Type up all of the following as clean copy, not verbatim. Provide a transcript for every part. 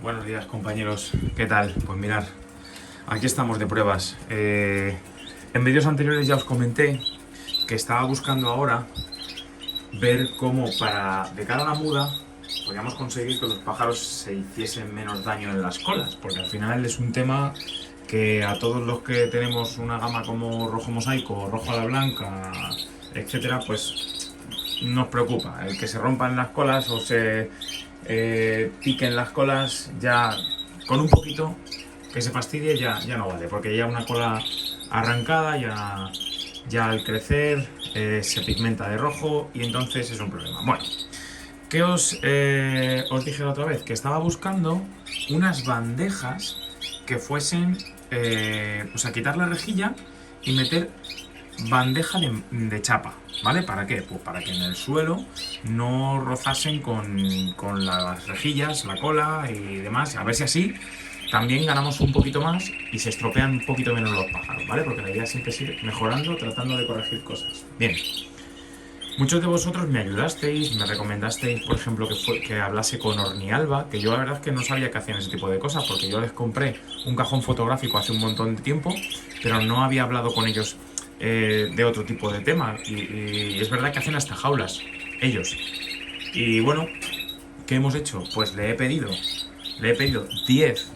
Buenos días, compañeros, ¿qué tal? Pues mirad, aquí estamos de pruebas. En vídeos anteriores ya os comenté que estaba buscando ahora ver cómo de cara a la muda podíamos conseguir que los pájaros se hiciesen menos daño en las colas, porque al final es un tema que a todos los que tenemos una gama como rojo mosaico, rojo a la blanca, etcétera, pues nos preocupa. El que se rompan las colas o se piquen las colas, ya con un poquito que se fastidie ya no vale, porque ya una cola arrancada ya al crecer se pigmenta de rojo y entonces es un problema. Bueno, ¿qué os dije la otra vez? Que estaba buscando unas bandejas que fuesen, pues a quitar la rejilla y meter bandeja de chapa, ¿vale? ¿Para qué? Pues para que en el suelo no rozasen con las rejillas, la cola y demás. A ver si así también ganamos un poquito más y se estropean un poquito menos los pájaros, ¿vale? Porque la idea siempre es ir mejorando, tratando de corregir cosas. Bien. Muchos de vosotros me ayudasteis, me recomendasteis, por ejemplo, que hablase con Ornialba, que yo la verdad es que no sabía que hacían ese tipo de cosas, porque yo les compré un cajón fotográfico hace un montón de tiempo, pero no había hablado con ellos de otro tipo de tema. Y es verdad que hacen hasta jaulas, ellos. Y bueno, ¿qué hemos hecho? Pues le he pedido 10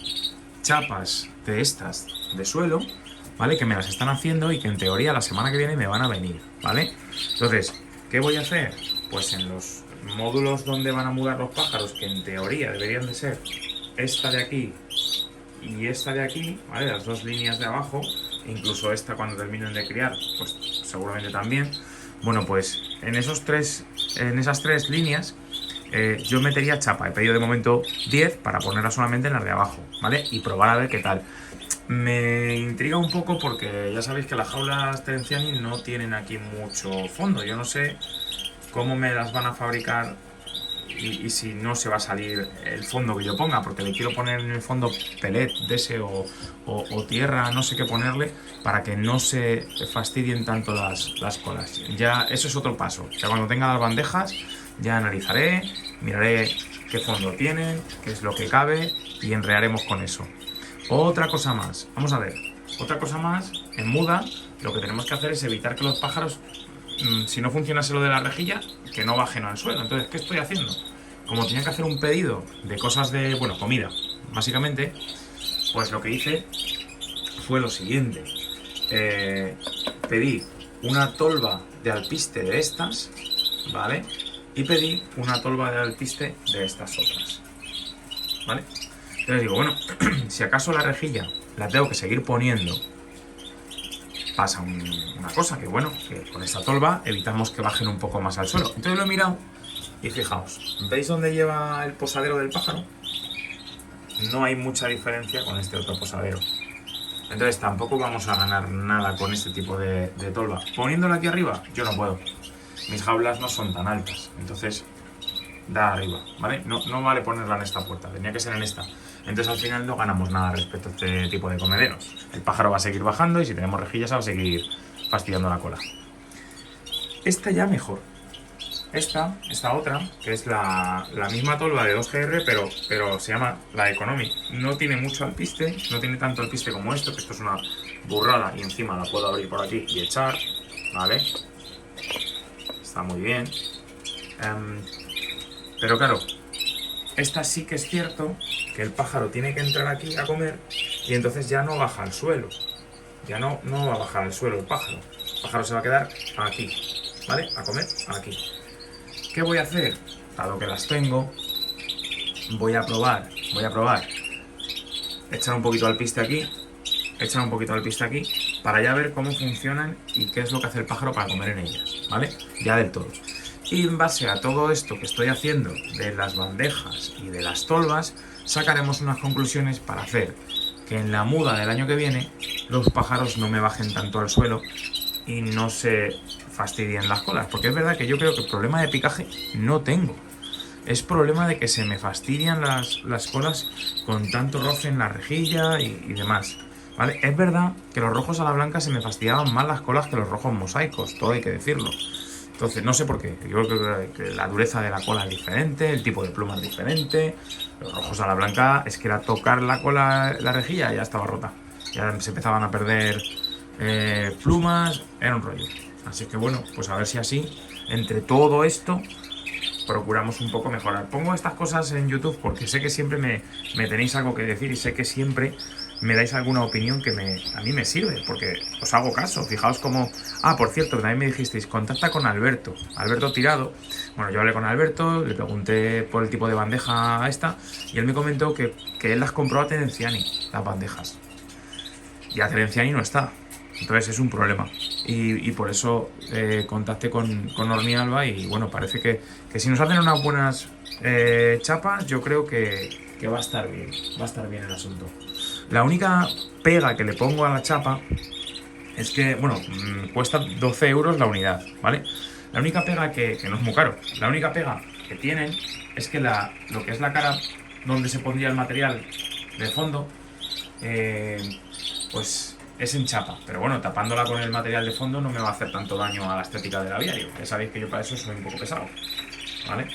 chapas de estas de suelo, ¿vale? Que me las están haciendo y que en teoría la semana que viene me van a venir, ¿vale? Entonces, ¿qué voy a hacer? Pues en los módulos donde van a mudar los pájaros, que en teoría deberían de ser esta de aquí y esta de aquí, ¿vale? Las dos líneas de abajo, incluso esta cuando terminen de criar, pues seguramente también. Bueno, pues en esas tres líneas yo metería chapa. He pedido de momento 10 para ponerla solamente en las de abajo, ¿vale? Y probar a ver qué tal. Me intriga un poco porque ya sabéis que las jaulas Terenciani no tienen aquí mucho fondo. Yo no sé cómo me las van a fabricar y si no se va a salir el fondo que yo ponga, porque le quiero poner en el fondo pellet de ese o tierra, no sé qué ponerle, para que no se fastidien tanto las colas. Ya eso es otro paso. Ya cuando tenga las bandejas ya analizaré, miraré qué fondo tienen, qué es lo que cabe y enrearemos con eso. Otra cosa más, vamos a ver, otra cosa más, en muda lo que tenemos que hacer es evitar que los pájaros, si no funcionase lo de la rejilla, que no bajen al suelo. Entonces, ¿qué estoy haciendo? Como tenía que hacer un pedido de cosas de, bueno, comida, básicamente, pues lo que hice fue lo siguiente. Pedí una tolva de alpiste de estas, ¿vale? Y pedí una tolva de alpiste de estas otras, ¿vale? Entonces digo, bueno, si acaso la rejilla la tengo que seguir poniendo, pasa una cosa, que bueno, que con esta tolva evitamos que bajen un poco más al suelo. Entonces lo he mirado y fijaos, ¿veis dónde lleva el posadero del pájaro? No hay mucha diferencia con este otro posadero. Entonces tampoco vamos a ganar nada con este tipo de tolva. Poniéndola aquí arriba, yo no puedo. Mis jaulas no son tan altas, entonces da arriba, ¿vale? No vale ponerla en esta puerta, tenía que ser en esta. Entonces al final no ganamos nada respecto a este tipo de comederos. El pájaro va a seguir bajando y si tenemos rejillas va a seguir fastidiando la cola. Esta ya mejor. Esta otra, que es la misma tolva de 2GR, pero se llama la Economy. No tiene mucho alpiste, no tiene tanto alpiste como esto, que esto es una burrada y encima la puedo abrir por aquí y echar, ¿vale? Está muy bien. Pero claro, esta sí que es cierto que el pájaro tiene que entrar aquí a comer y entonces ya no baja al suelo. Ya no va a bajar al suelo el pájaro. El pájaro se va a quedar aquí, ¿vale? A comer aquí. ¿Qué voy a hacer? Dado que las tengo, voy a probar. Echar un poquito de alpiste aquí, echar un poquito de alpiste aquí, para ya ver cómo funcionan y qué es lo que hace el pájaro para comer en ellas, ¿vale? Ya del todo. Y en base a todo esto que estoy haciendo de las bandejas y de las tolvas, sacaremos unas conclusiones para hacer que en la muda del año que viene los pájaros no me bajen tanto al suelo y no se fastidien las colas. Porque es verdad que yo creo que el problema de picaje no tengo. Es problema de que se me fastidian las colas con tanto roce en la rejilla y demás, ¿vale? Es verdad que los rojos a la blanca se me fastidiaban más las colas que los rojos mosaicos, todo hay que decirlo. Entonces, no sé por qué. Yo creo que la dureza de la cola es diferente, el tipo de pluma es diferente. Los rojos a la blanca es que era tocar la cola, la rejilla, ya estaba rota. Ya se empezaban a perder plumas, era un rollo. Así que bueno, pues a ver si así, entre todo esto, procuramos un poco mejorar. Pongo estas cosas en YouTube porque sé que siempre me tenéis algo que decir y sé que siempre me dais alguna opinión que a mí me sirve, porque os hago caso. Fijaos como... Ah, por cierto, que también me dijisteis, contacta con Alberto Tirado. Bueno, yo hablé con Alberto, le pregunté por el tipo de bandeja esta y él me comentó que él las compró a Tenenciani, las bandejas. Y a Tenenciani no está. Entonces es un problema. Y por eso contacté con Ornialba y bueno, parece que si nos hacen unas buenas chapas, yo creo que va a estar bien. Va a estar bien el asunto. La única pega que le pongo a la chapa es que, bueno, cuesta 12 euros la unidad, ¿vale? La única pega que no es muy caro. La única pega que tienen es que lo que es la cara donde se pondría el material de fondo, pues es en chapa, pero bueno, tapándola con el material de fondo no me va a hacer tanto daño a la estética del aviario. Ya sabéis que yo para eso soy un poco pesado, ¿vale?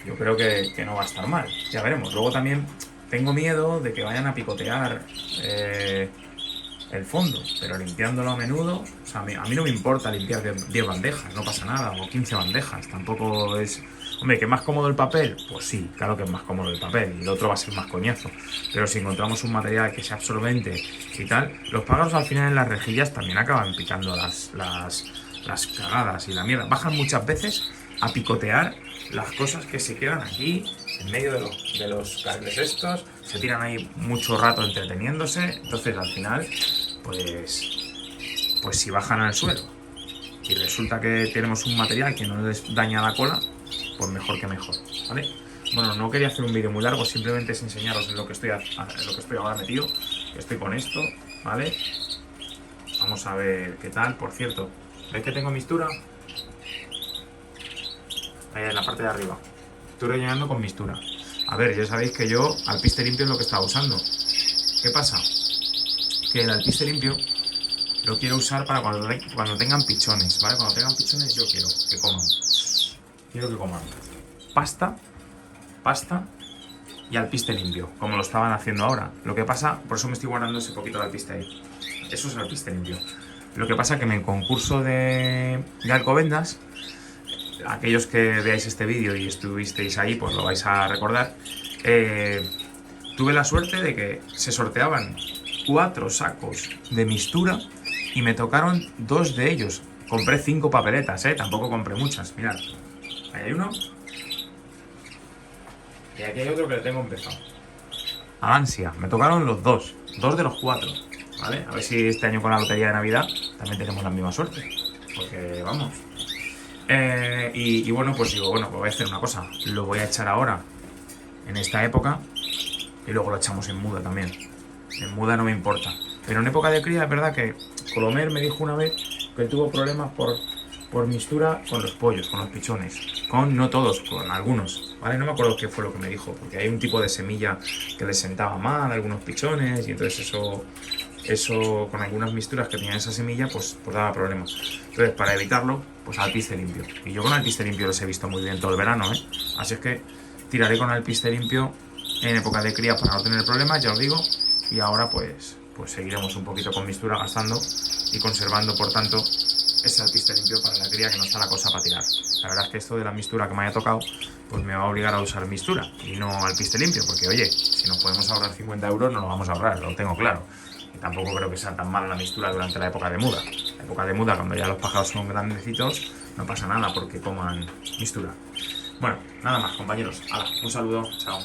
Yo creo que no va a estar mal, ya veremos. Luego también tengo miedo de que vayan a picotear el fondo, pero limpiándolo a menudo, o sea, a mí no me importa limpiar 10 bandejas, no pasa nada, o 15 bandejas, tampoco es... Hombre, ¿que es más cómodo el papel? Pues sí, claro que es más cómodo el papel, y el otro va a ser más coñazo, pero si encontramos un material que sea absorbente y tal, los pájaros al final en las rejillas también acaban picando las cagadas y la mierda, bajan muchas veces a picotear las cosas que se quedan aquí en medio de los cables estos, se tiran ahí mucho rato entreteniéndose, entonces al final pues si bajan al suelo y resulta que tenemos un material que no les daña la cola, pues mejor que mejor, ¿vale? Bueno, no quería hacer un vídeo muy largo, simplemente es enseñaros en lo que estoy ahora metido, que estoy con esto, ¿vale? Vamos a ver qué tal. Por cierto, ¿veis que tengo mistura? Ahí en la parte de arriba. Estoy rellenando con mistura. A ver, ya sabéis que yo alpiste limpio es lo que estaba usando. ¿Qué pasa? Que el alpiste limpio lo quiero usar para cuando tengan pichones, ¿vale? Cuando tengan pichones yo quiero que coman. Quiero que coman pasta y alpiste limpio, como lo estaban haciendo ahora. Lo que pasa, por eso me estoy guardando ese poquito de alpiste ahí. Eso es alpiste limpio. Lo que pasa que en el concurso de Alcobendas, aquellos que veáis este vídeo y estuvisteis ahí, pues lo vais a recordar, tuve la suerte de que se sorteaban 4 sacos de mistura y me tocaron 2 de ellos. Compré 5 papeletas, tampoco compré muchas. Mirad, ahí hay uno y aquí hay otro que le tengo empezado. A ansia, me tocaron los 2 de los 4, ¿vale? A ver si este año con la lotería de Navidad también tenemos la misma suerte, porque vamos. Y bueno, pues digo, bueno, pues voy a hacer una cosa, lo voy a echar ahora en esta época y luego lo echamos en muda también. En muda no me importa, pero en época de cría es verdad que Colomer me dijo una vez que tuvo problemas por mistura con los pollos, con los pichones, no todos, con algunos, ¿vale? No me acuerdo qué fue lo que me dijo, porque hay un tipo de semilla que les sentaba mal a algunos pichones y entonces eso con algunas misturas que tenían esa semilla pues daba problemas. Entonces, para evitarlo, pues alpiste limpio. Y yo con alpiste limpio los he visto muy bien todo el verano, ¿eh? Así es que tiraré con alpiste limpio en época de cría para no tener problemas, ya os digo. Y ahora pues seguiremos un poquito con mistura gastando y conservando, por tanto, ese alpiste limpio para la cría, que no está la cosa para tirar. La verdad es que esto de la mistura que me haya tocado, pues me va a obligar a usar mistura y no alpiste limpio, porque oye, si nos podemos ahorrar 50 euros, no lo vamos a ahorrar, lo tengo claro. Y tampoco creo que sea tan mala la mistura durante la época de muda. La época de muda, cuando ya los pájaros son grandecitos, no pasa nada porque coman mistura. Bueno, nada más, compañeros. Hala, un saludo, chao.